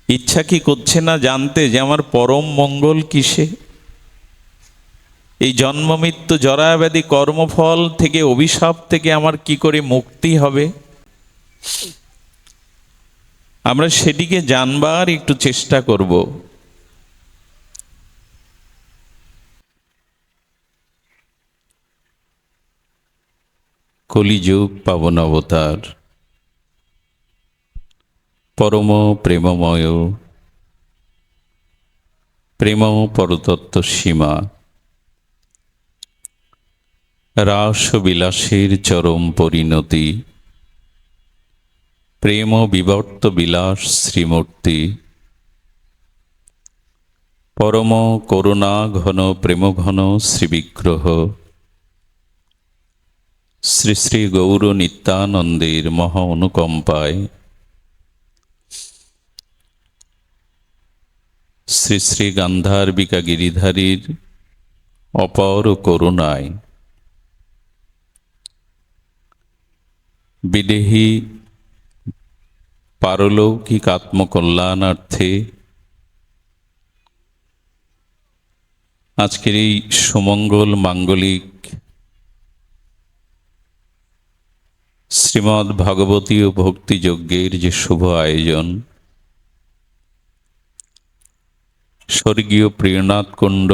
ইচ্ছা কি করছে না জানতে যে আমার পরম মঙ্গল কিসে? এই জন্ম মৃত্যু জরাব্যাধি কর্মফল থেকে, অভিশাপ থেকে আমার কি করে মুক্তি হবে? আমরা সেটিকে জানবার একটু চেষ্টা করব। কলিযুগ পাবন অবতার, পরম প্রেমময়, প্রেম পরতত্ত্ব সীমা, রাস বিলাসের চরম পরিণতি, প্রেম বিবর্ত বিলাস শ্রীমূর্তি, পরম করুণা ঘন প্রেম ঘন শ্রীবিগ্রহ, শ্রী শ্রী গৌর নিত্যানন্দের মহা অনুকম্পায়, শ্রী শ্রী গান্ধার্বিকা গিরিধারীর অপর করুণায়, বিদেহী পারলৌকিক আত্মকল্যাণার্থে আজকের এই সুমঙ্গল মাঙ্গলিক শ্রীমদ্ ভাগবতী ও ভক্তিযজ্ঞের যে শুভ আয়োজন, স্বর্গীয় প্রিয়নাথ কুণ্ড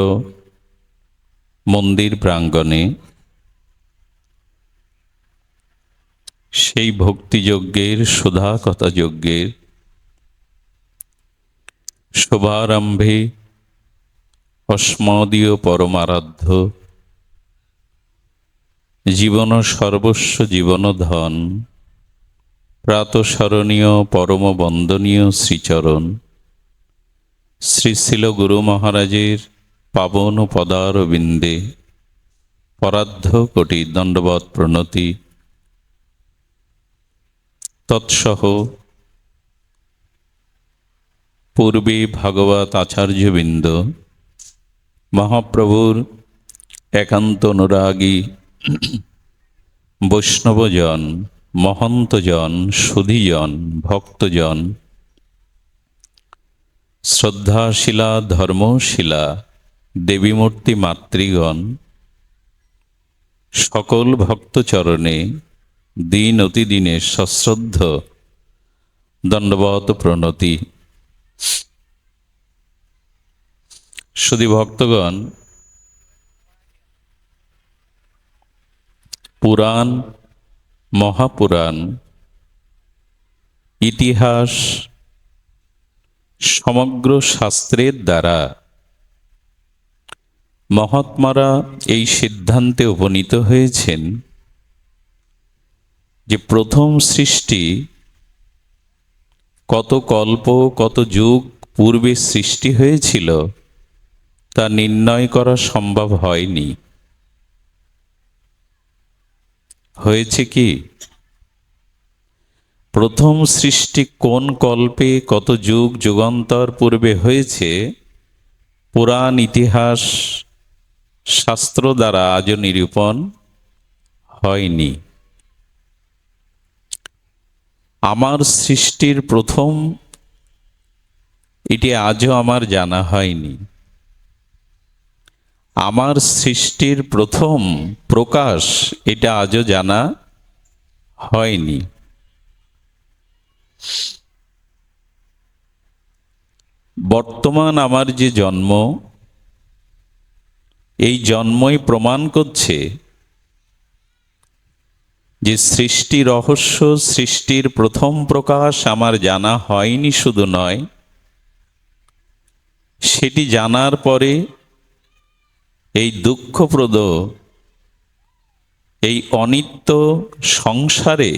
মন্দির প্রাঙ্গণে সেই ভক্তিযজ্ঞের সুধা কথা যজ্ঞের শুভারম্ভে অস্মদীয় পরমারাধ্য, জীবন সর্বস্ব জীবন ধন, প্রাতঃস্মরণীয় পরম বন্দনীয় শ্রীচরণ শ্রী শিল গুরু মহারাজের পাবন পদারবিন্দে পরার্ধ কোটি দণ্ডবৎ প্রণতি। তৎসহ পূর্বে ভাগবত আচার্যবৃন্দ, মহাপ্রভুর একান্ত অনুরাগী বৈষ্ণবজন, মহন্তজন, সুধীজন, ভক্তজন, শ্রদ্ধাশীলা ধর্মশীলা দেবীমূর্তি মাতৃগণ, সকল ভক্তচরণে দিন অতিদিনে সশ্রদ্ধ দণ্ডবৎ প্রণতি। সুধী ভক্তগণ, পুরাণ, মহাপুরাণ, ইতিহাস, সমগ্র শাস্ত্রের দ্বারা মহাত্মারা এই সিদ্ধান্তে উপনীত হয়েছেন যে প্রথম সৃষ্টি কত কল্প কত যুগ পূর্বে সৃষ্টি হয়েছিল তা নির্ণয় করা সম্ভব হয়নি। হয়েছে কি? প্রথম সৃষ্টি কোন কল্পে কত যুগ যুগান্তর পূর্বে হয়েছে পুরাণ, ইতিহাস, শাস্ত্র দ্বারা আজও নিরূপণ হয়নি। আমার সৃষ্টির প্রথম এটি আজও আমার জানা হয়নি। আমার সৃষ্টির প্রথম প্রকাশ এটা আজও জানা হয়নি। বর্তমান আমার যে জন্ম, এই জন্মই প্রমাণ করছে যে সৃষ্টি রহস্য, সৃষ্টির প্রথম প্রকাশ আমার জানা হয়নি শুধু নয়, সেটি জানার পরে এই দুঃখপ্রদ, এই অনিত্য সংসারে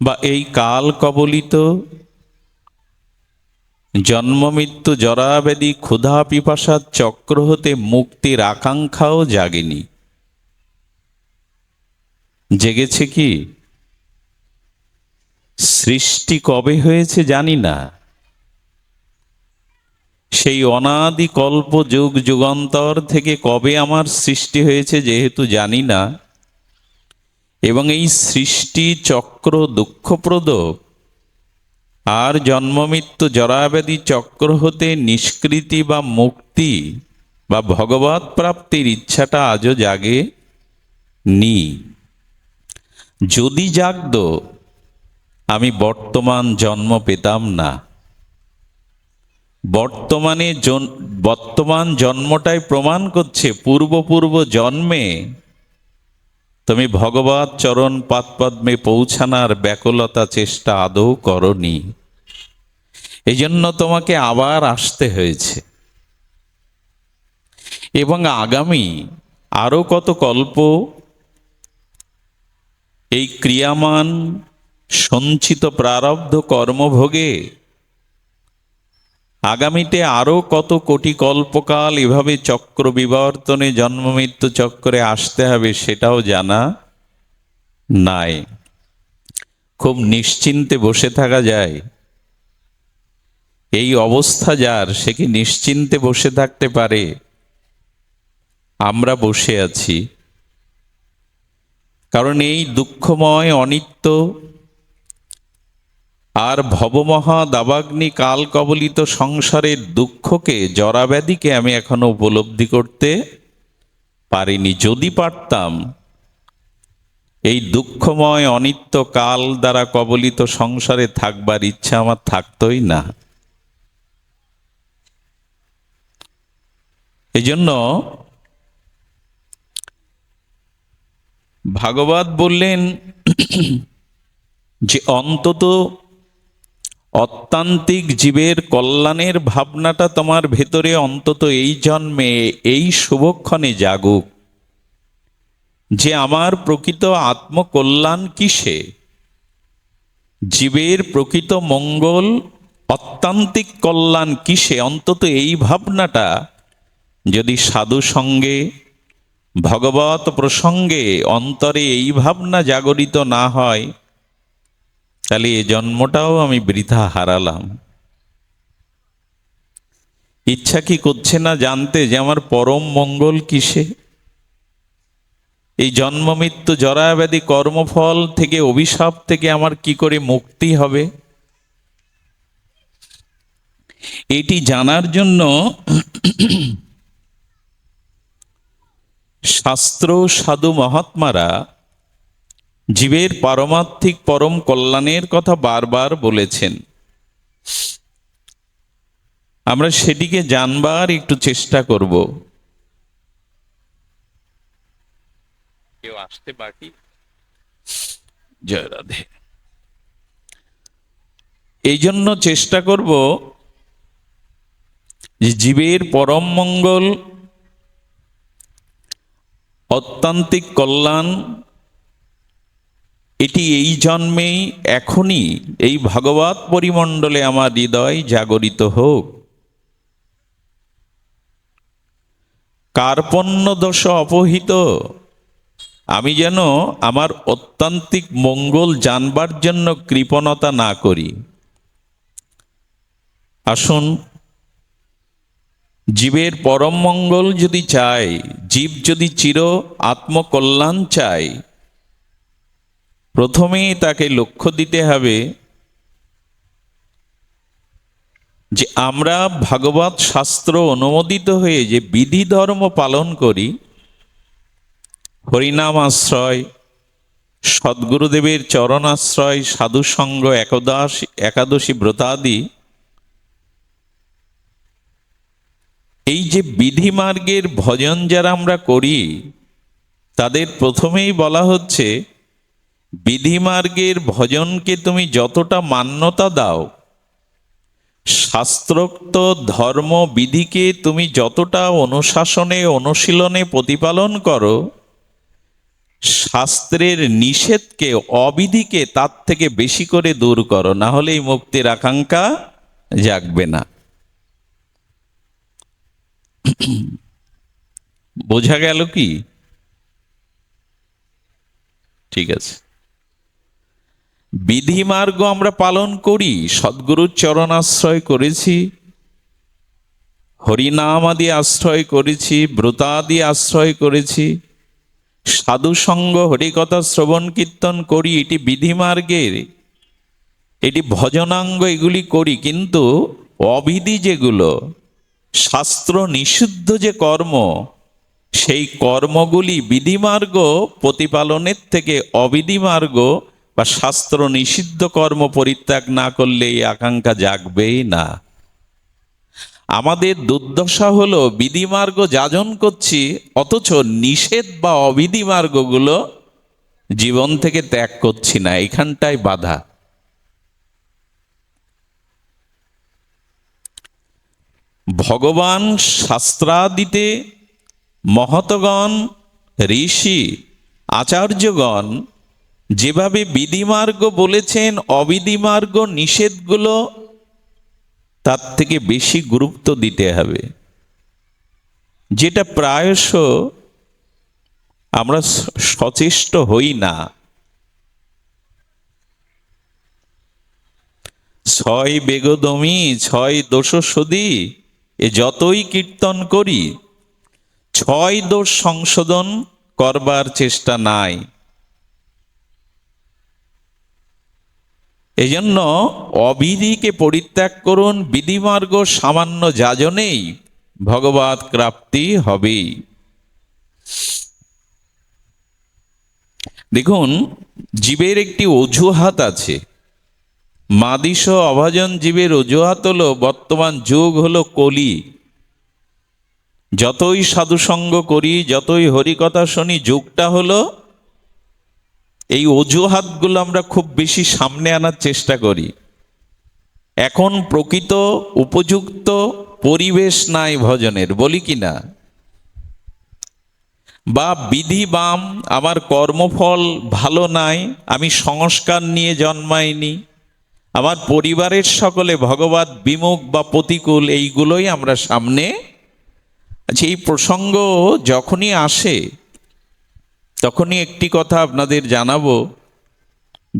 বা এই কাল কবলিত জন্মমৃত্যু জরাব্যাধি ক্ষুধা পিপাসার চক্র হতে মুক্তির আকাঙ্ক্ষাও জাগেনি। জেগেছে কি? সৃষ্টি কবে হয়েছে জানি না, সেই অনাদি কল্প যুগ যুগান্তর থেকে কবে আমার সৃষ্টি হয়েছে যেহেতু জানি না, এবং এই সৃষ্টি চক্র দুঃখপ্রদ, আর জন্মমৃত্যু জরাব্যাধি চক্র হতে নিষ্কৃতি বা মুক্তি বা ভগবৎ প্রাপ্তির ইচ্ছাটা আজও জাগে নি। যদি জাগত আমি বর্তমান জন্ম পেতাম না। বর্তমান জন্মটাই প্রমাণ করছে পূর্ব জন্মে তুমি ভগবৎ চরণ পাদপদ্মে পৌঁছানোর ব্যাকুলতা চেষ্টা আদৌ করনি। এই জন্য তোমাকে আবার আসতে হয়েছে। এবং আগামী আরো কত কল্প এই ক্রিয়ামান সঞ্চিত প্রারব্ধ কর্মভোগে আগামীতে আরো কত কোটি কল্পকাল এভাবে চক্র বিবর্তনে জন্মমৃত্যু চক্রে আসতে হবে সেটাও জানা নাই। খুব নিশ্চিন্তে বসে থাকা যায়? এই অবস্থা যার, সে কি নিশ্চিন্তে বসে থাকতে পারে? আমরা বসে আছি কারণ এই দুঃখময় অনিত্য আর ভবমহা দাবাগ্নি কাল কবলিত সংসারের দুঃখকে, জরাব্যাধিকে আমি এখনো উপলব্ধি করতে পারিনি। যদি পারতাম, এই দুঃখময় অনিত্য কাল দ্বারা কবলিত সংসারে থাকবার ইচ্ছা আমার থাকতই না। এই জন্য ভাগবত বললেন যে অন্তত অত্যান্তিক জীবের কল্যাণের ভাবনাটা তোমার ভেতরে অন্তত এই জন্মে এই শুভক্ষণে জাগুক, যে আমার প্রকৃত আত্মকল্যাণ কিসে, জীবের প্রকৃত মঙ্গল অত্যান্তিক কল্যাণ কিসে। অন্তত এই ভাবনাটা যদি সাধু সঙ্গে ভগবত প্রসঙ্গে অন্তরে এই ভাবনা জাগরিত না হয়, তাহলে এ জন্মটাও আমি বৃথা হারালাম। ইচ্ছা কি করছে না জানতে যে আমার পরম মঙ্গল কিসে? এই জন্ম মৃত্যু জরাব্যাধি কর্মফল থেকে, অভিশাপ থেকে আমার কি করে মুক্তি হবে? এটি জানার জন্য শাস্ত্র সাধু মহাত্মারা জীবের পারমার্থিক পরম কল্যাণের কথা বারবার বলেছেন। আমরা সেটিকে জানবার একটু চেষ্টা করব। কেউ আসতে বাকি? জয় রাধে। এই জন্য চেষ্টা করব যে জীবের পরম মঙ্গল, অত্যান্তিক কল্যাণ, এটি এই জন্মেই এখনই এই ভাগবত পরিমণ্ডলে আমার হৃদয় জাগরিত হোক। কার্পণ্য দোষ অপহিত আমি যেন আমার অত্যান্তিক মঙ্গল জানবার জন্য কৃপণতা না করি। আসুন, জীবের পরম মঙ্গল যদি চাই, জীব যদি চির আত্মকল্যাণ চাই, প্রথমেই তাকে লক্ষ্য দিতে হবে যে আমরা ভাগবত শাস্ত্র অনুমোদিত হয়ে যে বিধি ধর্ম পালন করি, হরিনাম আশ্রয়, সদ্গুরুদেবের চরণাশ্রয়, সাধুসঙ্গ, একাদশী ব্রতাদি, এই যে বিধি মার্গের ভজন যারা আমরা করি, তাদের প্রথমেই বলা হচ্ছে বিধি মার্গের ভজনকে তুমি যতটা মান্যতা দাও, শাস্ত্রোক্ত ধর্ম বিধিকে তুমি যতটা অনুশাসনে অনুশীলনে প্রতিপালন করো, শাস্ত্রের নিষেধকে, অবিধিকে তার থেকে বেশি করে দূর করো, না হলে এই মুক্তির আকাঙ্ক্ষা জাগবে না। বোঝা গেল কি? ঠিক আছে। বিধি মার্গ আমরা পালন করি, সদ্গুরুর চরণাশ্রয় করেছি, হরিনাম আদি আশ্রয় করেছি, ব্রতাদি আশ্রয় করেছি, সাধু সঙ্গ হরিকথা শ্রবণ কীর্তন করি, এটি বিধি মার্গের এটি ভজনাঙ্গ এগুলি করি, কিন্তু অবিধি যেগুলো, শাস্ত্র নিষিদ্ধ যে কর্ম, সেই কর্মগুলি বিধিমার্গ প্রতিপালনের থেকে অবিধি মার্গ বা শাস্ত্র নিষিদ্ধ কর্ম পরিত্যাগ না করলে এই আকাঙ্ক্ষা জাগবেই না। আমাদের দুর্দশা হলো বিধিমার্গ যাজন করছি, অথচ নিষেধ বা অবিধি মার্গগুলো জীবন থেকে ত্যাগ করছি না। এখানটায় বাধা। ভগবান শাস্ত্রাদিতে মহতগণ, ঋষি, আচার্যগণ যেভাবে বিধিমার্গ বলেছেন, অবিধিমার্গ নিষেধগুলো তার থেকে বেশি গুরুত্ব দিতে হবে, যেটা প্রায়শ আমরা সচেষ্ট হই না। ছয় বেগদমি ছয় দোষ সদি, এ যতই কীর্তন করি, ছয় দোষ সংশোধন করবার চেষ্টা নাই। এই জন্য অবিধিকে পরিত্যাগ করুন, বিধিমার্গ সামান্য যাজনেই ভগবৎ প্রাপ্তি হবেই। দেখুন, জীবের একটি অজুহাত আছে। মাদিস অভাজন জীবের অজুহাত হলো বর্তমান যুগ হলো কলি। যতই সাধুসঙ্গ করি, যতই হরিকথা শুনি, যুগটা হলো এই অজুহাতগুলো আমরা খুব বেশি সামনে আনার চেষ্টা করি। এখন প্রকৃত উপযুক্ত পরিবেশ নাই ভজনের, বলি কি না? বা বিধি বাম, আমার কর্মফল ভালো নাই, আমি সংস্কার নিয়ে জন্মাইনি, আমার পরিবারের সকলে ভগবৎ বিমুখ বা প্রতিকূল, এইগুলোই আমরা সামনে। আচ্ছা, এই প্রসঙ্গ যখনই আসে তখনই একটি কথা আপনাদের জানাবো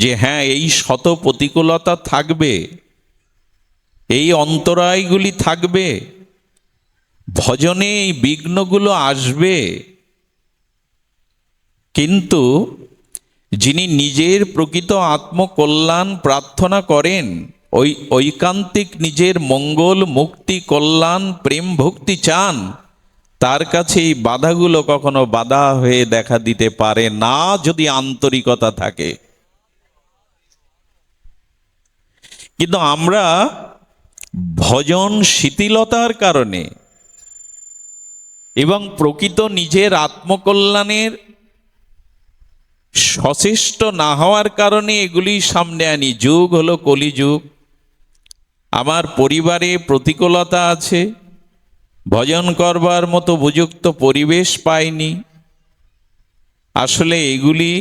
যে হ্যাঁ, এই শত প্রতিকূলতা থাকবে, এই অন্তরায়গুলি থাকবে, ভজনে এই বিঘ্নগুলো আসবে, কিন্তু যিনি নিজের প্রকৃত আত্মকল্যাণ প্রার্থনা করেন, ওই ঐকান্তিক নিজের মঙ্গল, মুক্তি, কল্যাণ, প্রেম, ভক্তি চান, তার কাছে এই বাধাগুলো কখনো বাধা হয়ে দেখা দিতে পারে না, যদি আন্তরিকতা থাকে। কিন্তু আমরা ভজন শিথিলতার কারণে এবং প্রকৃত নিজের আত্মকল্যাণের সচেষ্ট না হওয়ার কারণে এগুলি সামনে আনি। যুগ হলো কলিযুগ, আমার পরিবারে প্রতিকূলতা আছে, ভজন করবার মতো উপযুক্ত পরিবেশ পাইনি। আসলে এগুলি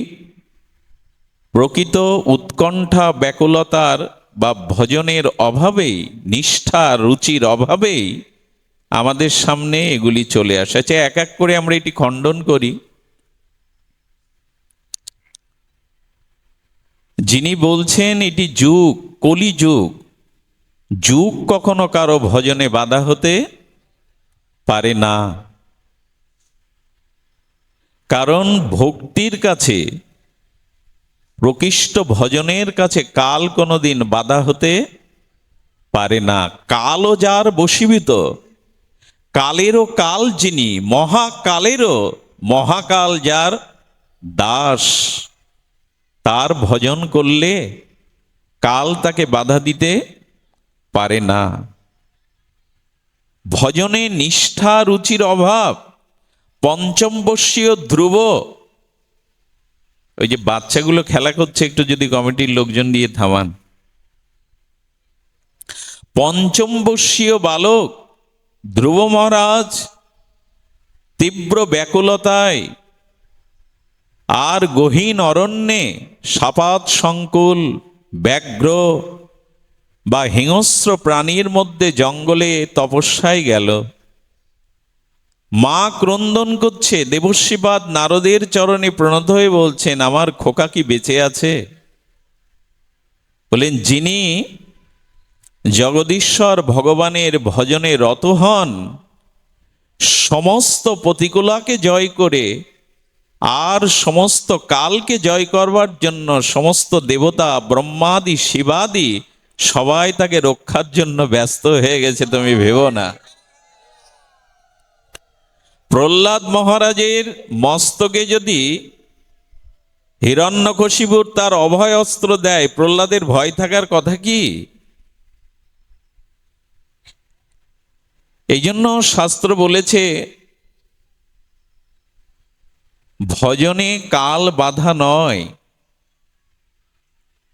প্রকৃত উৎকণ্ঠা, ব্যাকুলতার বা ভজনের অভাবেই, নিষ্ঠা, রুচির অভাবেই আমাদের সামনে এগুলি চলে আসে। আচ্ছা, এক এক করে আমরা এটি খণ্ডন করি। যিনি বলছেন এটি যুগ, কলিযুগ, যুগ কখনো কারো ভজনে বাধা হতে পারে না। কারণ ভক্তির কাছে, প্রকৃষ্ট ভজনের কাছে কাল কোনোদিন বাধা হতে পারে না। কালও যার বশীভূত, কালেরও কাল যিনি, মহাকালেরও মহাকাল যার দাস, তার ভজন করলে কাল তাকে বাধা দিতে পারে না। ভজনে নিষ্ঠা, রুচির অভাব, পঞ্চমবর্ষীয় ধ্রুব, ওই যে বাচ্চাগুলো খেলা করছে, একটু যদি কমিটির লোকজন দিয়ে থামান। পঞ্চমবর্ষীয় বালক ধ্রুব মহারাজ তীব্র ব্যাকুলতায় আর গহীন অরণ্যে সাপাত সংকুল ব্যাঘ্র বা হিংস্র প্রাণীর মধ্যে জঙ্গলে তপস্যায় গেল। মা ক্রন্দন করছে, দেবর্ষিপাদ নারদের চরণে প্রণত হয়ে বলছেন, আমার খোকা কি বেঁচে আছে? বলেন, যিনি জগদীশ্বর ভগবানের ভজনে রত হন, সমস্ত প্রতিকূলতাকে জয় করে আর সমস্ত কালকে জয় করবার জন্য সমস্ত দেবতা ব্রহ্মাদি শিবাদি সবাই তাকে রক্ষার জন্য ব্যস্ত হয়ে গেছে, তুমি ভেবো না। প্রহ্লাদ মহারাজের মস্তকে যদি হিরণ্যকশিপুর তার অভয় অস্ত্র দেয়, প্রহ্লাদের ভয় থাকার কথা কি? এই জন্য শাস্ত্র বলেছে ভজনে কাল বাধা নয়,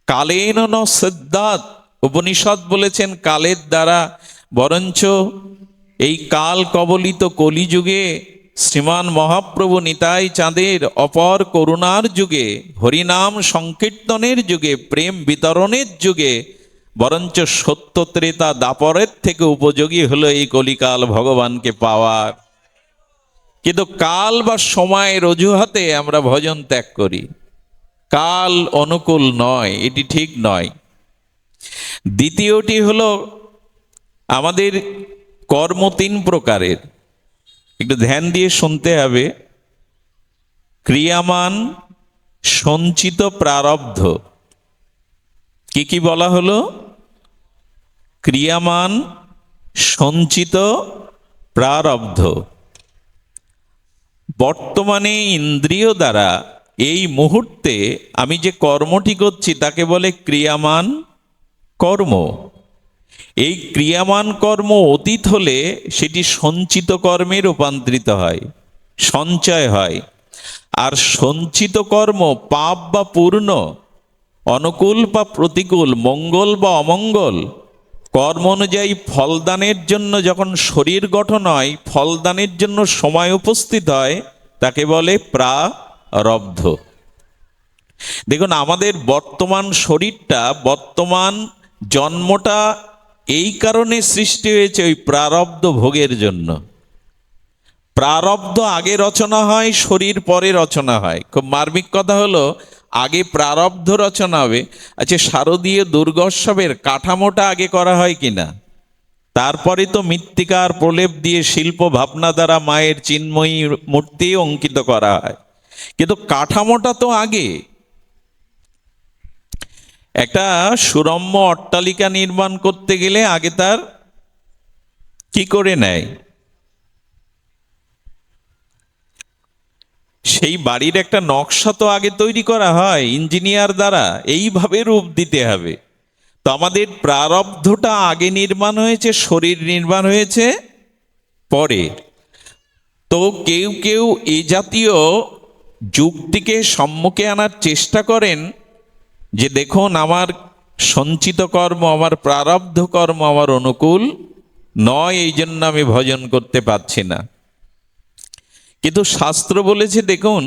কালেন ন সিদ্ধাৎ। উপনিষদ বলেছেন কালের দ্বারা, বরঞ্চ এই কাল কবলিত কলিযুগে শ্রীমান মহাপ্রভু নিতাই চাঁদের অপর করুণার যুগে, হরিনাম সংকীর্তনের যুগে, প্রেম বিতরণের যুগে বরঞ্চ সত্য ত্রেতা দাপরের থেকে উপযোগী হলো এই কলিকাল ভগবানকে পাওয়ার। কিন্তু কাল বা সময়ের অজুহাতে আমরা ভজন ত্যাগ করি, কাল অনুকূল নয়, এটি ঠিক নয়। দ্বিতীয়টি হলো আমাদের কর্ম তিন প্রকারের, একটু ধ্যান দিয়ে শুনতে হবে। ক্রিয়ামান, সঞ্চিত, প্রারব্ধ। কি কি বলা হলো? ক্রিয়ামান, সঞ্চিত, প্রারব্ধ। বর্তমানে ইন্দ্রিয় দ্বারা এই মুহূর্তে আমি যে কর্মটি করছি তাকে বলে ক্রিয়ামান কর্ম। এই ক্রিয়ামান কর্ম অতীত হলে সেটি সঞ্চিত কর্মে রূপান্তরিত হয়, সঞ্চয় হয়। আর সঞ্চিত কর্ম পাপ বা পূর্ণ, অনুকূল বা প্রতিকূল, মঙ্গল বা অমঙ্গল, কর্ম অনুযায়ী ফলদানের জন্য যখন শরীর গঠন হয়, ফলদানের জন্য সময় উপস্থিত হয়, তাকে বলে প্রারব্ধ। দেখুন, আমাদের বর্তমান শরীরটা, বর্তমান জন্মটা এই কারণে সৃষ্টি হয়েছে ওই প্রারব্ধ ভোগের জন্য। প্রারব্ধ আগে রচনা হয়, শরীর পরে রচনা হয়। খুব মার্মিক কথা হলো, আগে প্রারব্ধ রচনা হবে। আচ্ছা, শারদীয় দুর্গোৎসবের কাঠামোটা আগে করা হয় কিনা? তারপরে তো মৃত্তিকার প্রলেপ দিয়ে শিল্প ভাবনা দ্বারা মায়ের চিন্ময়ী মূর্তি অঙ্কিত করা হয়, কিন্তু কাঠামোটা তো আগে। একটা সুরম্য অট্টালিকা নির্মাণ করতে গেলে আগে তার কি করে নেয়? সেই বাড়ির একটা নকশা তো আগে তৈরি করা হয় ইঞ্জিনিয়ার দ্বারা, এইভাবে রূপ দিতে হবে। তো আমাদের প্রারব্ধটা আগে নির্মাণ হয়েছে, শরীর নির্মাণ হয়েছে পরে। তো কেউ কেউ এই জাতীয় যুক্তিকে সম্মুখে আনার চেষ্টা করেন যে দেখুন, আমার সঞ্চিত কর্ম, আমার প্রারব্ধ কর্ম আমার অনুকূল নয়, এই জন্য আমি ভজন করতে পারছি না। কিন্তু শাস্ত্র বলেছে দেখুন,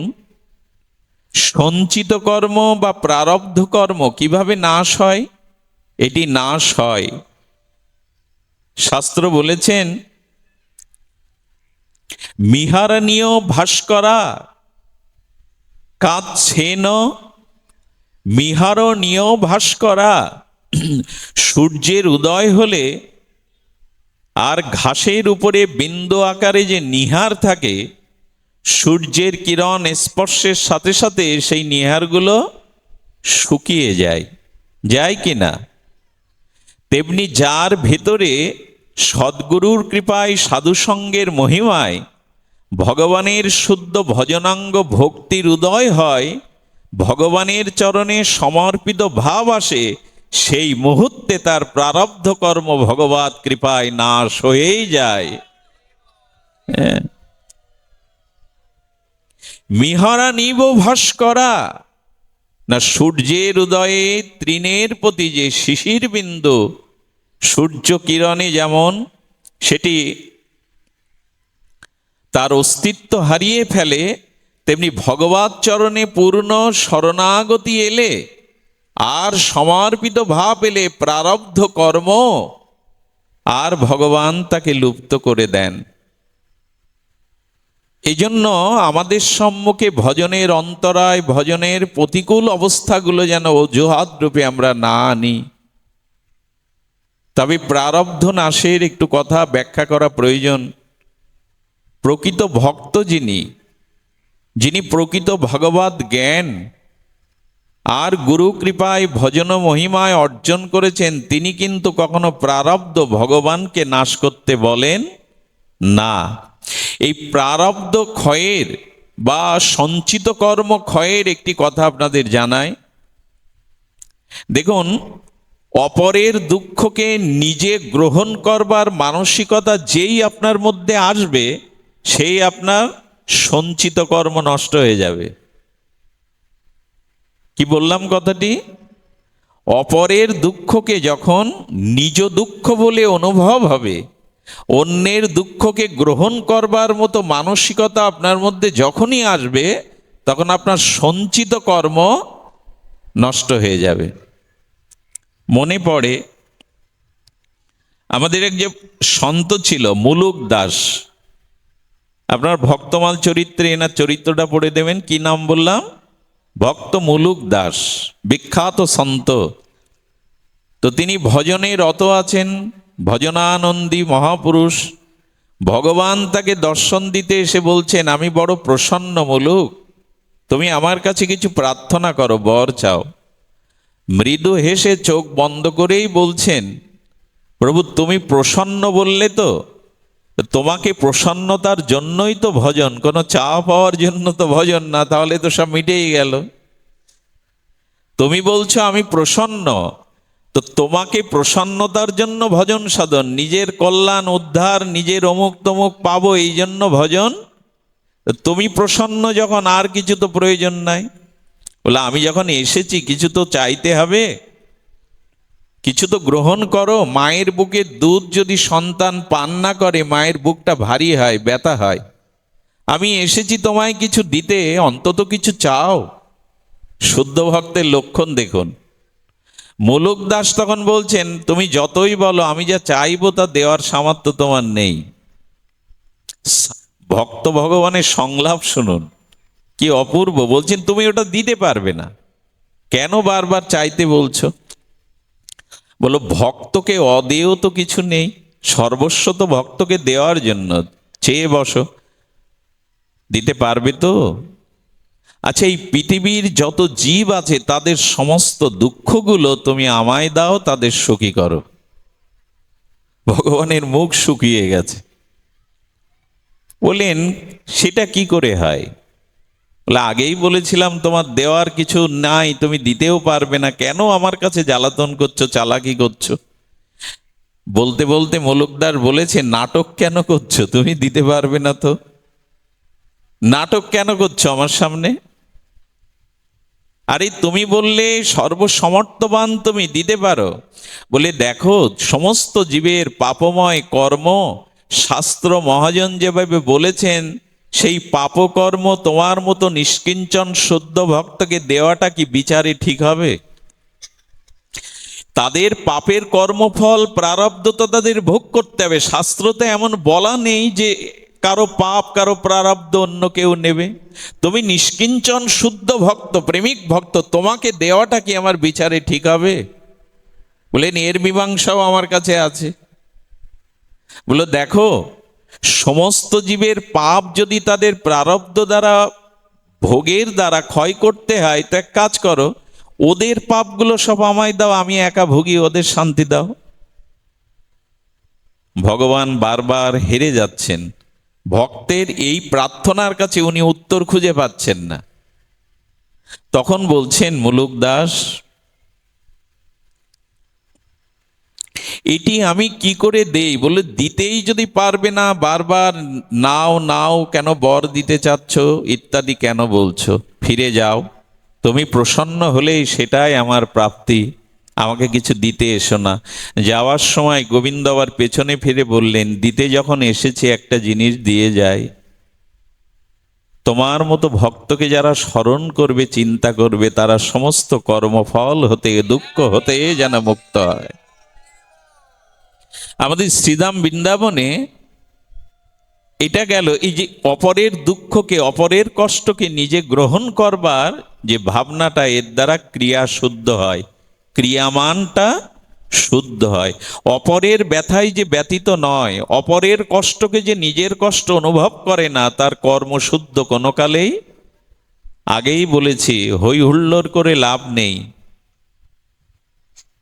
সঞ্চিত কর্ম বা প্রারব্ধ কর্ম কিভাবে নাশ হয়। এটি নাশ হয়, শাস্ত্র বলেছেন মিহারণীয় ভাস্করা কাচ্ছেন মিহারণীয় ভাস্করা। সূর্যের উদয় হলে আর ঘাসের উপরে বিন্দু আকারে যে নিহার থাকে, সূর্যের কিরণ স্পর্শের সাথে সাথে সেই নিহারগুলো শুকিয়ে যায়, যায় কি না? তেমনি যার ভেতরে সদ্গুরুর কৃপায়, সাধুসঙ্গের মহিমায় ভগবানের শুদ্ধ ভজনাঙ্গ ভক্তির উদয় হয়, ভগবানের চরণে সমর্পিত ভাব আসে, সেই মুহূর্তে তার প্রারব্ধ কর্ম ভগবৎ কৃপায় নাশ হয়েই যায়। মিহরা নিব ভাস্করা না, সূর্যের উদয়ে তৃণের প্রতি যে শিশির বিন্দু সূর্য কিরণে যেমন সেটি তার অস্তিত্ব হারিয়ে ফেলে, তেমনি ভগবৎ চরণে পূর্ণ শরণাগতি এলে আর সমর্পিত ভাব এলে প্রারব্ধ কর্ম আর ভগবান তাকে লুপ্ত করে দেন। এই জন্য আমাদের সম্মুখে ভজনের অন্তরায়, ভজনের প্রতিকূল অবস্থাগুলো যেন অজুহাত রূপে আমরা না আনি। তবে প্রারব্ধ নাশের একটু কথা ব্যাখ্যা করা প্রয়োজন। প্রকৃত ভক্ত যিনি, যিনি প্রকৃত ভগবত জ্ঞান আর গুরু কৃপায় ভজন মহিমায় অর্জন করেছেন, তিনি কিন্তু কখনো প্রারব্ধ ভগবানকে নাশ করতে বলেন না। এই প্রারব্ধ ক্ষয়ের বা সঞ্চিত কর্ম ক্ষয়ের একটি কথা আপনাদের জানাই। দেখুন, অপরের দুঃখকে নিজে গ্রহণ করবার মানসিকতা যেই আপনার মধ্যে আসবে, সেই আপনার সঞ্চিত কর্ম নষ্ট হয়ে যাবে। কি বললাম কথাটি? অপরের দুঃখকে যখন নিজ দুঃখ বলে অনুভব হবে, অন্যের দুঃখকে গ্রহণ করবার মতো মানসিকতা আপনার মধ্যে যখনই আসবে, তখন আপনার সঞ্চিত কর্ম নষ্ট হয়ে যাবে। মনে পড়ে আমাদের এক যে সন্ত ছিল মুলুক দাস, আপনার ভক্তমাল চরিত্রে এনার চরিত্রটা পড়ে দেবেন। কি নাম বললাম? ভক্ত মুলুক দাস, বিখ্যাত সন্ত। তো তিনি ভজনে রত আছেন, ভজনানন্দী মহাপুরুষ। ভগবান তাকে দর্শন দিতে এসে বলছেন, আমি বড় প্রসন্ন মুলুক, তুমি আমার কাছে কিছু প্রার্থনা করো, বর চাও। মৃদু হেসে চোখ বন্ধ করেই বলছেন, প্রভু তুমি প্রসন্ন বললে তো, তোমাকে প্রসন্নতার জন্যই তো ভজন, কোনো চাওয়া পাওয়ার জন্য তো ভজন না, তাহলে তো সব মিটেই গেল। তুমি বলছো আমি প্রসন্ন, তো তোমাকে প্রসন্নতার জন্য ভজন সাধন, নিজের কল্যাণ উদ্ধার, নিজের অমুক তমুক পাবো এই জন্য ভজন। তুমি প্রসন্ন যখন, আর কিছু তো প্রয়োজন নাই। বলে আমি যখন এসেছি কিছু তো চাইতে হবে, কিছু তো গ্রহণ করো। মায়ের বুকে দুধ যদি সন্তান পান না করে, মায়ের বুকটা ভারী হয়, ব্যথা হয়। আমি এসেছি তোমায় কিছু দিতে, অন্তত কিছু চাও। শুদ্ধ ভক্তের লক্ষণ দেখুন। মুলুক দাস তখন বলছেন, তুমি যতই বলো, আমি যা চাইবো তা দেওয়ার সামর্থ্য তোমার নেই। ভক্ত ভগবানের সংলাপ শুনুন, কি অপূর্ব। বলছেন তুমি ওটা দিতে পারবে না, কেন বারবার চাইতে বলছো? বলো ভক্তকে অদেয় তো কিছু নেই, সর্বস্ব তো ভক্তকে দেওয়ার জন্য, চেয়ে বসো, দিতে পারবে তো? আচ্ছা, এই পৃথিবীর যত জীব আছে তাদের সমস্ত দুঃখগুলো তুমি আমায় দাও, তাদের সুখী করো। ভগবানের মুখ শুকিয়ে গেছে। বলেন সেটা কি করে হয়? বলে আগেই বলেছিলাম তোমার দেওয়ার কিছু নাই, তুমি দিতেও পারবে না, কেন আমার কাছে জ্বালাতন করছো, চালাকি করছো? বলতে বলতে মুলুকদার বলেছে, নাটক কেন করছো? তুমি দিতে পারবে না তো নাটক কেন করছো আমার সামনে? আরে তুমি বললে সর্বসমর্থবান, তুমি দিতে পারো। বলে দেখো, সমস্ত জীবের পাপময় কর্ম শাস্ত্র মহাজন যেভাবে বলেছেন, সেই পাপকর্ম তোমার মতো নিষ্কিঞ্চন শুদ্ধ ভক্তকে দেওয়াটা কি বিচারে ঠিক হবে? তাদের পাপের কর্মফল প্রারব্ধ তো তাদের ভোগ করতে হবে। শাস্ত্রতে এমন বলা নেই যে কারো পাপ কারো প্রারব্ধ অন্য কেউ নেবে। তুমি নিষ্কিঞ্চন শুদ্ধ ভক্ত, প্রেমিক ভক্ত, তোমাকে দেওয়াটা কি আমার বিচারে ঠিক হবে? বলেন এর মীমাংসাও আমার কাছে আছে। বলো দেখো, সমস্ত জীবের পাপ যদি তাদের প্রারব্ধ দ্বারা, ভোগের দ্বারা ক্ষয় করতে হয়, তো এক কাজ করো, ওদের পাপগুলো সব আমায় দাও, আমি একা ভুগি, ওদের শান্তি দাও। ভগবান বারবার হেরে যাচ্ছেন। ভক্তের এই প্রার্থনার কাছে উনি উত্তর খুঁজে পাচ্ছেন না। তখন বলছেন মুলুক দাস, এটি আমি কি করে দেই? বলে দিতেই যদি পারবে না, বারবার নাও নাও কেন, বর দিতে চাচ্ছ ইত্যাদি কেন বলছো? ফিরে যাও, তুমি প্রসন্ন হলেই সেটাই আমার প্রাপ্তি, আমাকে কিছু দিতে এসো না। যাওয়ার সময় গোবিন্দ আবার পেছনে ফিরে বললেন, দিতে যখন এসেছি একটা জিনিস দিয়ে যায়। তোমার মতো ভক্তকে যারা স্মরণ করবে, চিন্তা করবে, তারা সমস্ত কর্মফল হতে, দুঃখ হতে যেন মুক্ত হয়। আমাদের শ্রীধাম বৃন্দাবনে এটা গেল, এই যে অপরের দুঃখকে, অপরের কষ্টকে নিজে গ্রহণ করবার যে ভাবনাটা, এর দ্বারা ক্রিয়া শুদ্ধ হয়, ক্রিয়ামানটা শুদ্ধ হয়। অপরের ব্যথায় যে ব্যতীত নয়, অপরের কষ্টকে যে নিজের কষ্ট অনুভব করে না, তার কর্ম শুদ্ধ কোনো কালেই আগেই বলেছি, হই হুল্লোড় করে লাভ নেই।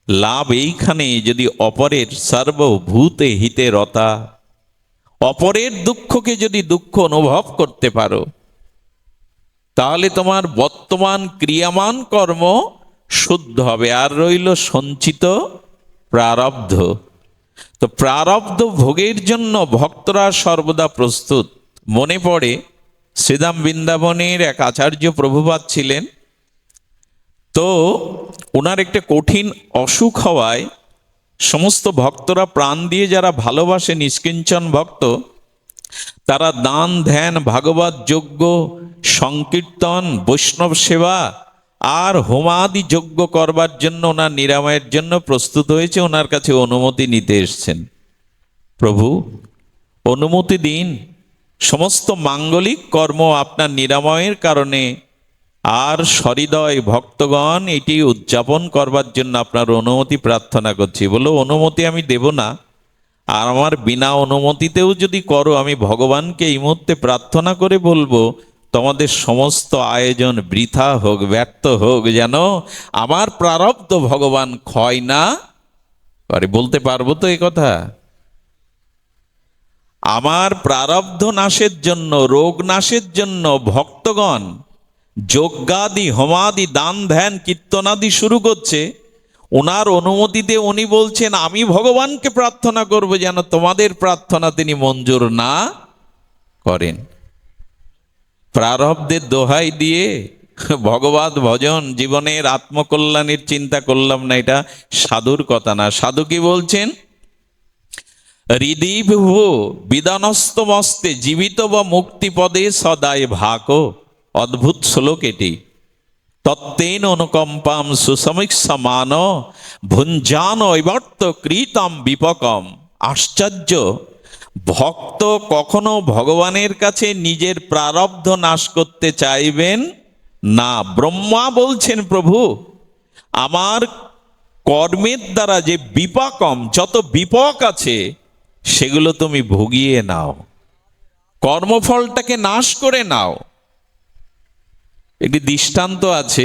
লাভ এইখানে যদি অপরের সর্বভূতে হিতে রতা, অপরের দুঃখকে যদি দুঃখ অনুভব করতে পারো, তাহলে তোমার বর্তমান ক্রিয়ামান কর্ম শুদ্ধ হবে। আর রইল সঞ্চিত প্রারব্ধ। তো প্রারব্ধ ভোগের জন্য ভক্তরা সর্বদা প্রস্তুত। মনে পড়ে শ্রীধাম বৃন্দাবনের এক আচার্য প্রভুপাদ ছিলেন। তো ওনার একটা কঠিন অসুখ হওয়ায় সমস্ত ভক্তরা প্রাণ দিয়ে, যারা ভালোবাসে নিষ্কিঞ্চন ভক্ত, তারা দান ধ্যান, ভাগবত যজ্ঞ, সংকীর্তন, বৈষ্ণব সেবা আর হোমাদি যজ্ঞ করবার জন্য, ওনার নিরাময়ের জন্য প্রস্তুত হয়েছে। ওনার কাছে অনুমতি নিতে এসছেন। প্রভু, অনুমতি দিন, সমস্ত মাঙ্গলিক কর্ম আপনার নিরাময়ের কারণে আর সহৃদয় ভক্তগণ এটি উদযাপন করবার জন্য আপনার অনুমতি প্রার্থনা করছি। বলো, অনুমতি আমি দেব না, আর আমার বিনা অনুমতিতেও যদি করো, আমি ভগবানকে এই মুহূর্তে প্রার্থনা করে বলবো, তোমাদের সমস্ত আয়োজন বৃথা হোক, ব্যর্থ হোক, যেন আমার প্রারব্ধ ভগবান ক্ষয় না করে। বলতে পারবো তো এই কথা? আমার প্রারব্ধ নাশের জন্য, রোগ নাশের জন্য ভক্তগণ যজ্ঞাদি, হোমাদি, দান ধ্যান, কীর্তনাদি শুরু করছে। ওনার অনুমতিতে উনি বলছেন, আমি ভগবানকে প্রার্থনা করব যেন তোমাদের প্রার্থনা তিনি মঞ্জুর না করেন। প্রারব্ধের দোহাই দিয়ে ভগবত ভজন, জীবনের আত্মকল্যাণের চিন্তা করলাম না, এটা সাধুর কথা না। সাধু কি বলছেন? হৃদি ভুভু বিদানস্তমস্তে জীবিত বা মুক্তিপদে সদায় ভাকো। অদ্ভুত শ্লোক এটি। তত্ত্বেন অনুকম্পাম সুসমীক্ষমান ভুঞ্জান ঐবর্ত কৃতম বিপকম। আশ্চর্য! ভক্ত কখনো ভগবানের কাছে নিজের প্রারব্ধ নাশ করতে চাইবেন না। ব্রহ্মা বলছেন, প্রভু, আমার কর্মের দ্বারা যে বিপাকম, যত বিপক আছে সেগুলো তুমি ভুগিয়ে নাও, কর্মফলটাকে নাশ করে নাও। একটি দৃষ্টান্ত আছে,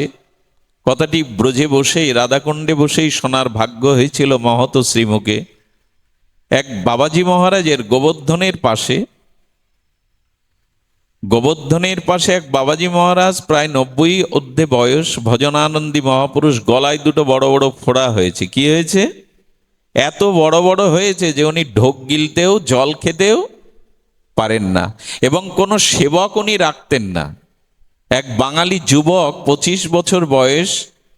কথাটি ব্রজে বসেই, রাধাকুণ্ডে বসেই শোনার ভাগ্য হয়েছিল মহত শ্রীমুখে। এক বাবাজি মহারাজের গোবর্ধনের পাশে এক বাবাজি মহারাজ, প্রায় 90 অর্ধে বয়স, ভজনানন্দী মহাপুরুষ, গলায় দুটো বড় বড় ফোড়া হয়েছে। কি হয়েছে? এত বড় বড় হয়েছে যে উনি ঢোক গিলতেও, জল খেতেও পারেন না, এবং কোনো সেবক উনি রাখতেন না। এক বাঙালি যুবক, 25 বছর বয়স,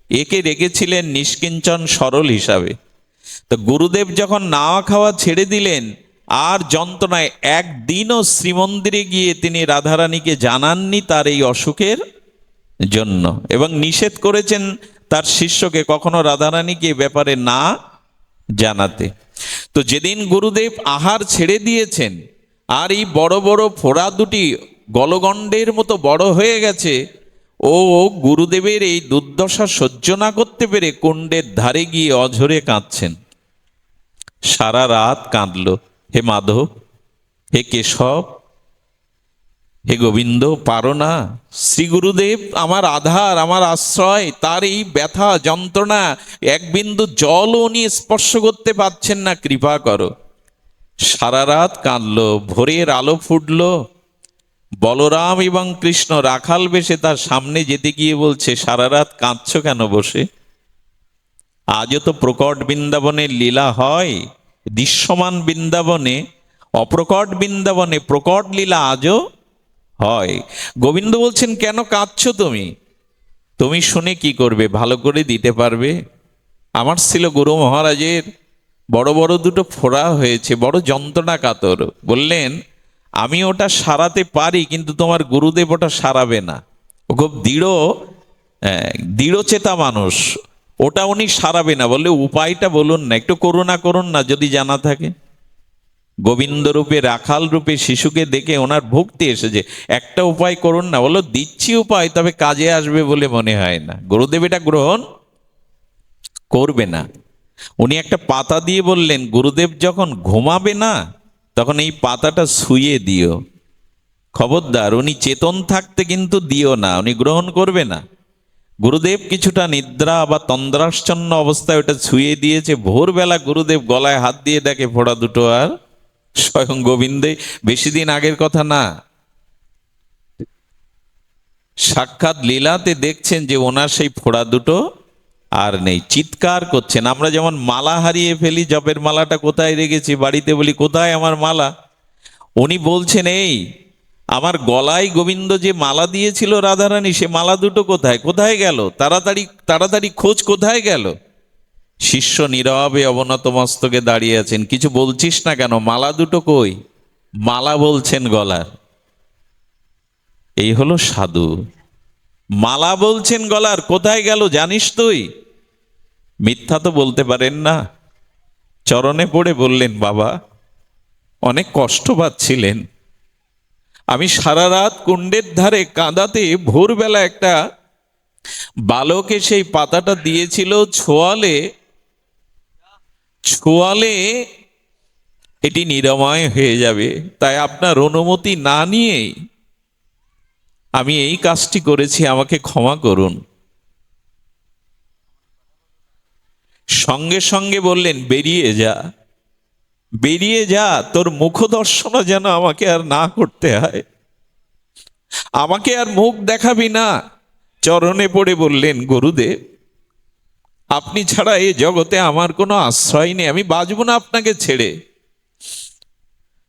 একে রেখেছিলেন নিষ্কিঞ্চন সরল হিসাবে। তো গুরুদেব যখন নাওয়া খাওয়া ছেড়ে দিলেন, আর যন্ত্রণায় একদিনও শ্রীমন্দিরে গিয়ে তিনি রাধারানীকে জানাননি তার এই অসুখের জন্য, এবং নিষেধ করেছেন তার শিষ্যকে কখনো রাধারানীকে এ ব্যাপারে না জানাতে। তো যেদিন গুরুদেব আহার ছেড়ে দিয়েছেন, আর এই বড় বড় ফোড়া দুটি গলগণ্ডের মতো বড় হয়ে গেছে, ও গুরুদেবের এই দুর্দশা সহ্য না করতে পেরে কুণ্ডের ধারে গিয়ে অঝরে কাঁদছেন। সারা রাত কাঁদল, হে মাধব, হে কেশব, হে গোবিন্দ, পারো না? শ্রী গুরুদেব আমার আধার, আমার আশ্রয়, তার এই ব্যথা যন্ত্রণা এক বিন্দু জলও উনি স্পর্শ করতে পারছেন না, কৃপা করো। সারা রাত কাঁদল। ভোরের আলো ফুটল, বলরাম এবং কৃষ্ণ রাখাল বেশে তার সামনে যেতে গিয়ে বলছে, সারা রাত কাঁদছো কেন বসে? আজও তো প্রকট বৃন্দাবনের লীলা হয়, দৃশ্যমান বৃন্দাবনে, অপ্রকট বৃন্দাবনে প্রকট লীলা আজও হয়। গোবিন্দ বলছেন, কেন কাঁদছো তুমি? তুমি শুনে কি করবে? ভালো করে দিতে পারবে? আমার ছিল গুরু মহারাজের বড় বড় দুটো ফোড়া হয়েছে, বড় যন্ত্রণা কাতর। বললেন, আমি ওটা সারাতে পারি, কিন্তু তোমার গুরুদেব ওটা সারাবে না। ও খুব দৃঢ়চেতা মানুষ, ওটা উনি সারাবে না। বললে, উপায়টা বলুন না, একটু করুণা করুন না যদি জানা থাকে। গোবিন্দ রূপে, রাখাল রূপে শিশুকে দেখে ওনার ভক্তি এসেছে, একটা উপায় করুন না। বললো, দিচ্ছি উপায়, তবে কাজে আসবে বলে মনে হয় না। গুরুদেব এটা গ্রহণ করবে না। উনি একটা পাতা দিয়ে বললেন, গুরুদেব যখন ঘুমাবে না, তখন এই পাতাটা শুইয়ে দিও, খবরদার, উনি চেতন থাকতে কিন্তু দিও না, উনি গ্রহণ করবে না। গুরুদেব কিছুটা নিদ্রা বা তন্দ্রাচ্ছন্ন অবস্থায় ওটা ছুঁয়ে দিয়েছে। ভোরবেলা গুরুদেব গলায় হাত দিয়ে দেখে ফোঁড়া দুটো আর স্বয়ং গোবিন্দে, বেশি দিন আগের কথা না, সাক্ষাৎ লীলাতে দেখছেন যে ওনার সেই ফোঁড়া দুটো আর নেই। চিৎকার করছেন। আমরা যেমন মালা হারিয়ে ফেলি, জপের মালাটা কোথায় রেখেছি, বাড়িতে বলি কোথায় আমার মালা, উনি বলছেন এই আমার গলায় গোবিন্দ যে মালা দিয়েছিল রাধারানী, সে মালা দুটো কোথায়, কোথায় গেল, তাড়াতাড়ি তাড়াতাড়ি খোঁজ, কোথায় গেল। শিষ্য নীরবে অবনত মস্তকে দাঁড়িয়ে আছেন। কিছু বলছিস না কেন, মালা দুটো কই? মালা বলছেন গলার। এই হলো সাধু। মালা বলছেন গলার, কোথায় গেল জানিস তুই? মিথ্যা তো বলতে পারেন না। চরণে পড়ে বললেন, বাবা অনেক কষ্ট পাচ্ছিলেন, আমি সারা রাত কুণ্ডের ধারে কাঁদাতে ভোরবেলা একটা বালকে সেই পাতাটা দিয়েছিল, ছোঁয়ালে ছোঁয়ালে এটি নিরাময় হয়ে যাবে, তাই আপনার অনুমতি না নিয়েই আমি এই কাজটি করেছি, আমাকে ক্ষমা করুন। সঙ্গে সঙ্গে বললেন, বেরিয়ে যা, বেরিয়ে যা, তোর মুখ দর্শন যেন আমাকে আর না করতে হয়, আমাকে আর মুখ দেখাবি না। চরণে পড়ে বললেন, গুরুদেব আপনি ছাড়া এই জগতে আমার কোনো আশ্রয় নেই, আমি বাঁচব না আপনাকে ছেড়ে।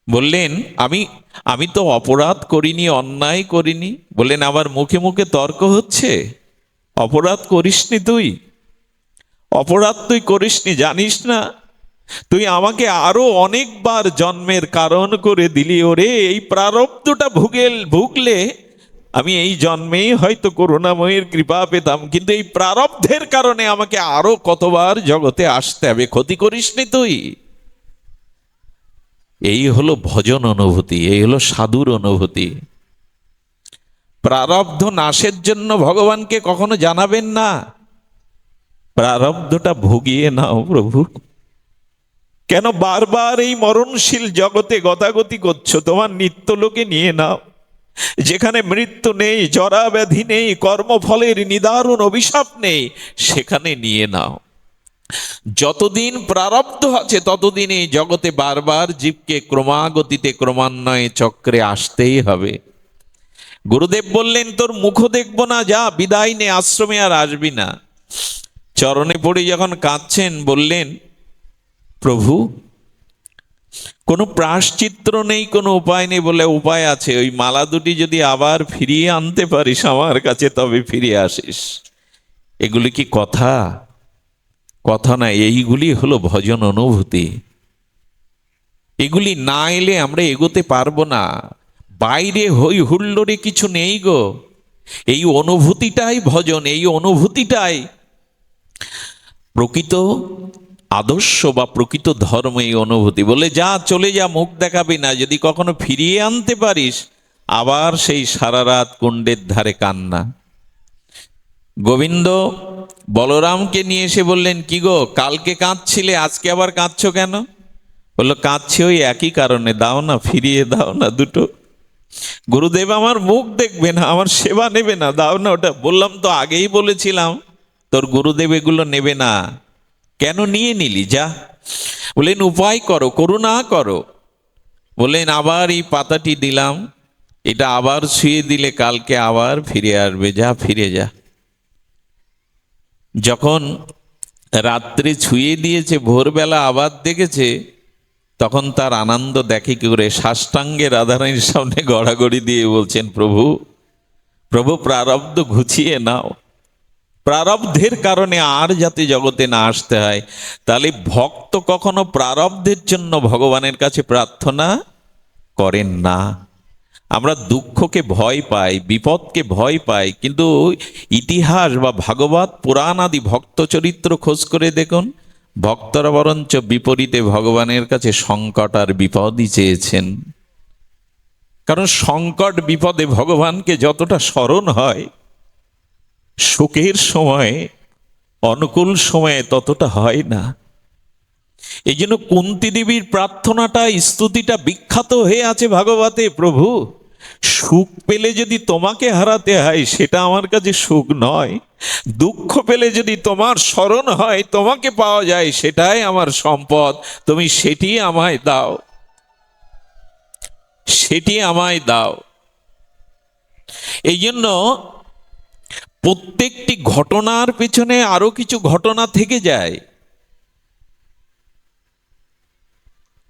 বললেন, আমি আমি তো অপরাধ করিনি, অন্যায় করিনি। বললেন, আবার মুখে মুখে তর্ক হচ্ছে, অপরাধ করিসনি তুই, অপরাধ তুই করিসনি, জানিস না তুই আমাকে আরো অনেকবার জন্মের কারণ করে দিলি। ওরে এই প্রারব্ধটা ভুগলে আমি এই জন্মেই হয়তো করুণাময়ীর কৃপা পেতাম, কিন্তু এই প্রারব্ধের কারণে আমাকে আরো কতবার জগতে আসতে হবে, ক্ষতি করিসনি তুই। এই হলো ভজন অনুভূতি, এই হলো সাধুর অনুভূতি। প্রারব্ধ নাশের জন্য ভগবানকে কখনো জানাবেন না, প্রারব্ধটা ভুগিয়ে নাও প্রভু। কেন বারবার এই মরণশীল জগতে গতাগতি করছো? তোমার নিত্যলোকে নিয়ে নাও, যেখানে মৃত্যু নেই, জরা ব্যাধি নেই, কর্মফলের নিদারুণ অভিশাপ নেই, সেখানে নিয়ে নাও। যতদিন প্রারব্ধ আছে ততদিন এই জগতে বারবার জীবকে ক্রমাগতিতে ক্রমান্বয়ে চক্রে আসতেই হবে। গুরুদেব বললেন, তোর মুখ দেখবো না, যা বিদায় নে, আশ্রমে আর আসবি না। চরণে পড়ে যখন কাঁদছেন বললেন, প্রভু কোনো প্রায়শ্চিত্ত নেই, কোনো উপায় নেই। বলে, উপায় আছে, ওই মালা দুটি যদি আবার ফিরিয়ে আনতে পারিস আমার কাছে, তবে ফিরে আসিস। এগুলি কি কথা? কথা না, এইগুলি হলো ভজন অনুভূতি। এগুলি না এলে আমরা এগোতে পারবো না। বাইরে হই হুল্লোড়ে কিছু নেই গো, এই অনুভূতিটাই ভজন, এই অনুভূতিটাই প্রকৃত আদর্শ বা প্রকৃত ধর্ম। এই অনুভূতি। বলে, যা চলে যা, মুখ দেখাবি না, যদি কখনো ফিরিয়ে আনতে পারিস আবার সেই সারা রাত কুণ্ডের ধারে কান্না। গোবিন্দ বলরামকে নিয়ে এসে বললেন, কি গো কালকে কাঁদছিলে, আজকে আবার কাঁদছো কেন? বললো, কাঁদছি ওই একই কারণে, দাও না, ফিরিয়ে দাও না দুটো। গুরুদেব আমার মুখ দেখবে না, আমার সেবা নেবে না, দাও না ওটা। বললাম তো, আগেই বলেছিলাম তোর গুরুদেব এগুলো নেবে না, কেন নিয়ে নিলি, যা। বললেন, উপায় করো, করুণা করো। বললেন, আবার এই পাতাটি দিলাম, এটা আবার শুয়ে দিলে কালকে আবার ফিরে আসবে, যা ফিরে যা। যখন রাত্রে ছুঁয়ে দিয়েছে, ভোরবেলা আবার দেখেছে, তখন তার আনন্দ দেখে কি করে, সাষ্টাঙ্গে রাধারানীর সামনে গড়াগড়ি দিয়ে বলছেন, প্রভু প্রভু প্রারব্ধ ঘুচিয়ে নাও, প্রারব্ধের কারণে আর যাতে জগতে না আসতে হয়। তাহলে ভক্ত কখনো প্রারব্ধের জন্য ভগবানের কাছে প্রার্থনা করেন না। আমরা দুঃখকে ভয় পাই, বিপদকে ভয় পাই, কিন্তু ইতিহাস বা ভাগবত পুরাণ আদি ভক্ত চরিত্র খোঁজ করে দেখুন, ভক্তরা বরঞ্চ বিপরীতে ভগবানের কাছে সংকট আর বিপদই চেয়েছেন। কারণ সংকট বিপদে ভগবানকে যতটা স্মরণ হয়, সুখের সময়ে, অনুকূল সময়ে ততটা হয় না। এই জন্য কুন্তী দেবীর প্রার্থনাটা, স্তুতিটা বিখ্যাত হয়ে আছে ভাগবতে। প্রভু সুখ পেলে যদি তোমাকে হারাতে হয় সেটা আমার কাছে সুখ নয়, দুঃখ পেলে যদি তোমার স্মরণ হয় তোমাকে পাওয়া যায় সেটাই আমার সম্পদ। তুমি সেটি আমায় দাও, সেটি আমায় দাও। এই জন্য প্রত্যেকটি ঘটনার পেছনে আরো কিছু ঘটনা থেকে যায়।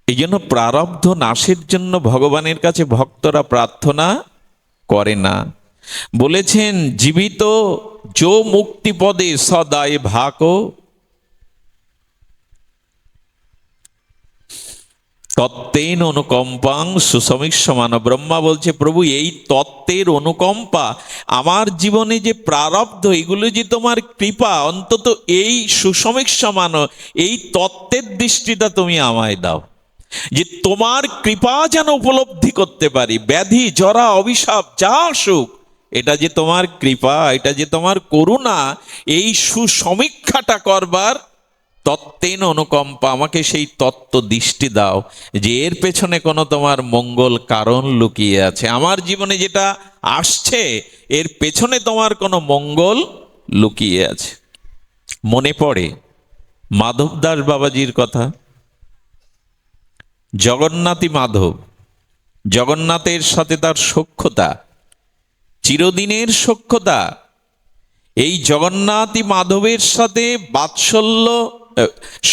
এই জন্য প্রারব্ধ নাশের জন্য ভগবানের কাছে ভক্তরা প্রার্থনা করে না। বলেছেন জীবিত যো মুক্তি পদে সদায় ভাকো, তত্ত্বেন অনুকম্পাং সুসমীক্ষমান। ব্রহ্মা বলছে প্রভু এই তত্ত্বের অনুকম্পা, আমার জীবনে যে প্রারব্ধ এগুলো যে তোমার কৃপা, অন্তত এই সুসমীক্ষমান এই তত্ত্বের দৃষ্টিটা তুমি আমায় দাও, যে তোমার কৃপা যেন উপলব্ধি করতে পারি। ব্যাধি জরা অভিশাপ যা আসুক, এটা যে তোমার কৃপা, এটা যে তোমার করুণা, এই সুসমীক্ষাটা করবার তত্ত্বেন অনুকম্পা, আমাকে সেই তত্ত্ব দৃষ্টি দাও যে এর পেছনে কোনো তোমার মঙ্গল কারণ লুকিয়ে আছে। আমার জীবনে যেটা আসছে এর পেছনে তোমার কোনো মঙ্গল লুকিয়ে আছে। মনে পড়ে মাধব দাস বাবাজির কথা। জগন্নাথী মাধব, জগন্নাথের সাথে তার সখ্যতা, চিরদিনের সখ্যতা। এই জগন্নাথী মাধবের সাথে বাৎসল্য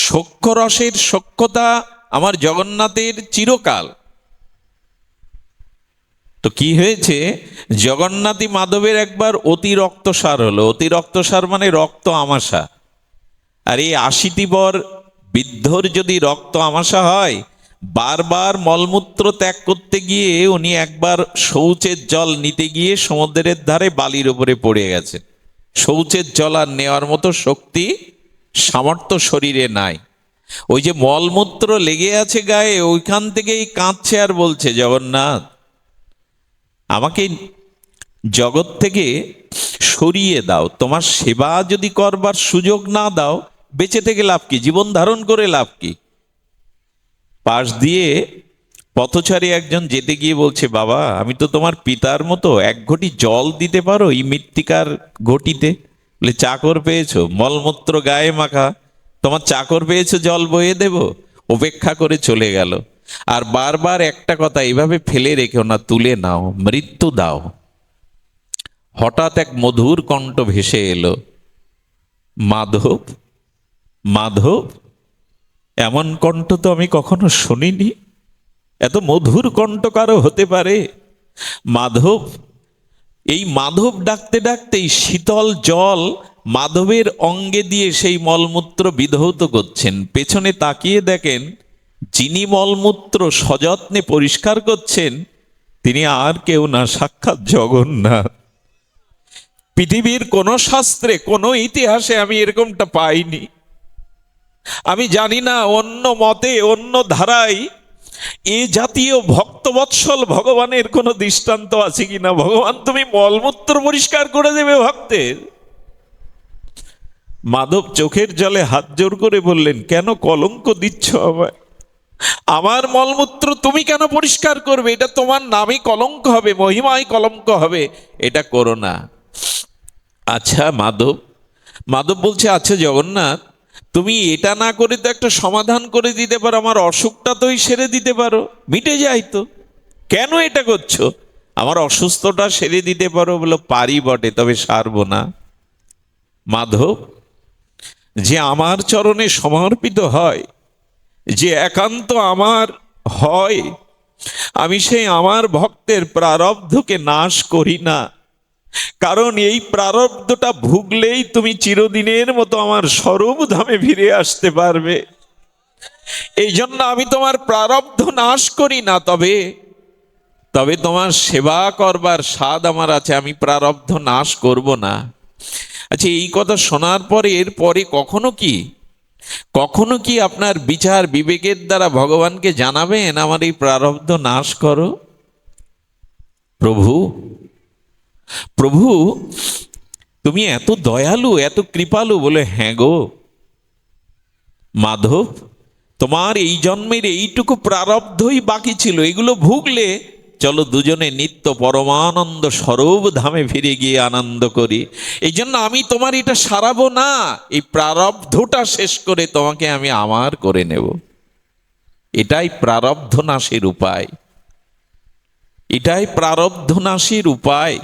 সখ্যরসের সখ্যতা আমার জগন্নাথের চিরকাল। তো কি হয়েছে, জগন্নাথী মাধবের একবার অতি রক্তসার হলো। অতি রক্তসার মানে রক্ত আমাশা। আর এই 80টি বর বৃদ্ধর যদি রক্ত আমাশা হয়, বারবার মলমূত্র ত্যাগ করতে গিয়ে উনি একবার শৌচের জল নিতে গিয়ে সমুদ্রের ধারে বালির উপরে পড়ে গেছে। শৌচের জল আর নেওয়ার মতো শক্তি সামর্থ্য শরীরে নাই। ওই যে মলমূত্র লেগে আছে গায়ে, ওইখান থেকেই কাঁদছে আর বলছে জগন্নাথ আমাকে জগৎ থেকে সরিয়ে দাও, তোমার সেবা যদি করবার সুযোগ না দাও বেঁচে থেকে লাভ কি, জীবন ধারণ করে লাভ কি। পাশ দিয়ে পথচারী একজন যেতে গিয়ে বলছে বাবা আমি তো তোমার পিতার মতো, এক ঘটি জল দিতে পারো এই মৃত্তিকার ঘটিতে? বলে চাকর পেয়েছো, মলমূত্র গায়ে মাখা, তোমার চাকর পেয়েছো জল বয়ে দেব? উপেক্ষা করে চলে গেল। আর বারবার একটা কথা, এইভাবে ফেলে রেখো না, তুলে নাও, মৃত্যু দাও। হঠাৎ এক মধুর কণ্ঠ ভেসে এলো, মাধব মাধব। এমন কণ্ঠ তো আমি কখনো শুনিনি, এত মধুর কণ্ঠ কারো হতে পারে? মাধব। এই মাধব ডাকতে ডাকতেই শীতল জল মাধবের অঙ্গে দিয়ে সেই মলমূত্র বিধৌত করছেন। পেছনে তাকিয়ে দেখেন যিনি মলমূত্র সযত্নে পরিষ্কার করছেন তিনি আর কেউ না, সাক্ষাৎ জগন্নাথ। পৃথিবীর কোন শাস্ত্রে কোন ইতিহাসে আমি এরকমটা পাইনি। আমি জানি না অন্য মতে অন্য ধারায় এ জাতীয় ভক্তবৎসল ভগবানের কোনো দৃষ্টান্ত আছে কিনা। ভগবান তুমি মলমূত্র পরিষ্কার করে দেবে ভক্তের? মাধব চোখের জলে হাত জোর করে বললেন কেন কলঙ্ক দিচ্ছ আমায়? আমার মলমূত্র তুমি কেন পরিষ্কার করবে? এটা তোমার নামে কলঙ্ক হবে, মহিমায় কলঙ্ক হবে, এটা করো না। আচ্ছা মাধব। মাধব বলছে আচ্ছা জগন্নাথ তুমি এটা না করে তো একটা সমাধান করে দিতে পারো, আমার অসুখটা তোই সেরে দিতে পারো, মিটে যায় তো, কেন এটা করছো? আমার অসুস্থতা সেরে দিতে পারো? বলো পারি বটে, তবে সারবো না। মাধব, যে আমার চরণে সমর্পিত হয়, যে একান্ত আমার হয়, আমি সেই আমার ভক্তের প্রারব্ধকে নাশ করি না। কারণ এই প্রারব্ধটা ভুগলেই তুমি চিরদিনের মতো আমার স্বরূপ ধামে ফিরে আসতে পারবে। এই জন্য আমি তোমার প্রারব্ধ নাশ করি না, তবে তোমার সেবা করবার স্বাদ আমার আছে, আমি প্রারব্ধ নাশ করব না। আচ্ছা এই কথা শোনার পরে এরপরে কখনো কি আপনার বিচার বিবেকের দ্বারা ভগবানকে জানাবেন আমার এই প্রারব্ধ নাশ করো? প্রভু তুমি এত দয়ালু, এত কৃপালু? বলে হ্যাঁ গো মাধব, তোমার এই জন্মের এইটুকু প্রারব্ধই বাকি ছিল, এগুলো ভুগলে চলো দুজনে নিত্য পরমানন্দ স্বরূপ ধামে ফিরে গিয়ে আনন্দ করি। এই জন্য আমি তোমার এটা সারাবো না, এই প্রারব্ধটা শেষ করে তোমাকে আমি আমার করে নেব। এটাই প্রারব্ধ নাশের উপায়, এটাই প্রারব্ধ নাশের উপায়।